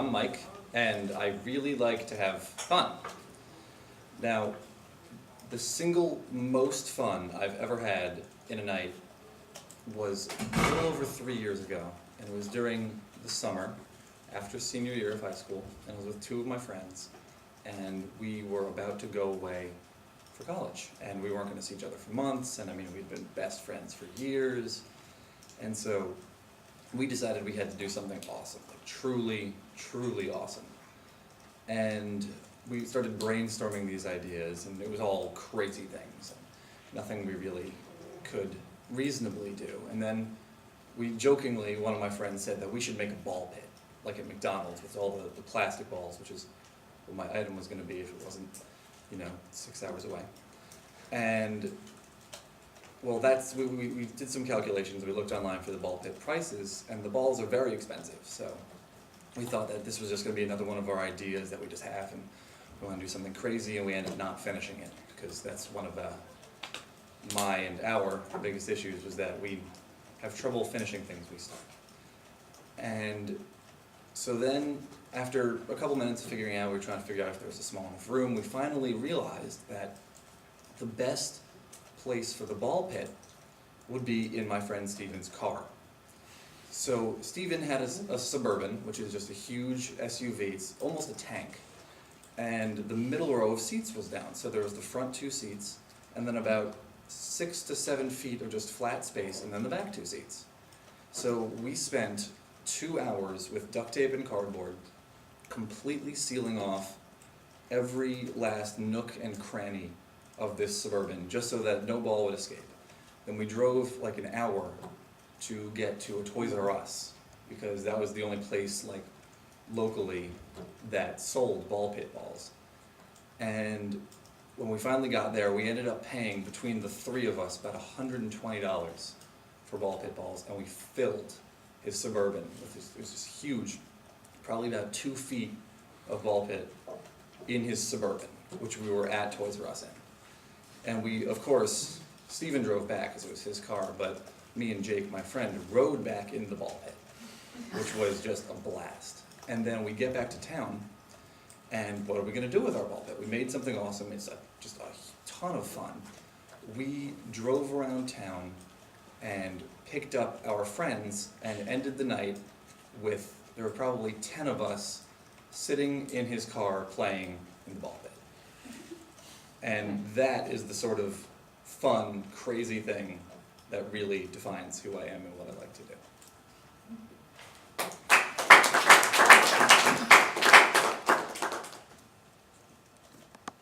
I'm Mike, and I really like to have fun. Now, the single most fun I've ever had in a night was a little over 3 years ago, and it was during the summer, after senior year of high school, and I was with two of my friends, and we were about to go away for college, and we weren't going to see each other for months, and I mean, we'd been best friends for years, and so we decided we had to do something awesome, like truly, truly awesome. And we started brainstorming these ideas, and it was all crazy things, and nothing we really could reasonably do. And then we jokingly, one of my friends said that we should make a ball pit, like at McDonald's, with all the plastic balls, which is what my item was going to be if it wasn't, 6 hours away. And well, we did some calculations. We looked online for the ball pit prices, and the balls are very expensive. So we thought that this was just going to be another one of our ideas that we just have, and we want to do something crazy, and we ended up not finishing it, because that's one of my and our biggest issues, was that we have trouble finishing things we start. And so then, after a couple minutes of figuring out, we were trying to figure out if there was a small enough room, we finally realized that the best place for the ball pit would be in my friend Steven's car. So Steven had a Suburban, which is just a huge SUV, it's almost a tank, and the middle row of seats was down. So there was the front two seats, and then about 6 to 7 feet of just flat space, and then the back two seats. So we spent 2 hours with duct tape and cardboard, completely sealing off every last nook and cranny of this Suburban, just so that no ball would escape. Then we drove like an hour to get to a Toys R Us, because that was the only place like locally that sold ball pit balls. And when we finally got there, we ended up paying, between the three of us, about $120 for ball pit balls, and we filled his Suburban with this, it was just huge, probably about 2 feet of ball pit in his Suburban, which we were at Toys R Us in. And we, of course, Steven drove back because it was his car, but me and Jake, my friend, rode back in the ball pit, which was just a blast. And then we get back to town, and what are we going to do with our ball pit? We made something awesome. It's just a ton of fun. We drove around town and picked up our friends and ended the night with, there were probably 10 of us sitting in his car playing in the ball pit. And that is the sort of fun, crazy thing that really defines who I am and what I like to do.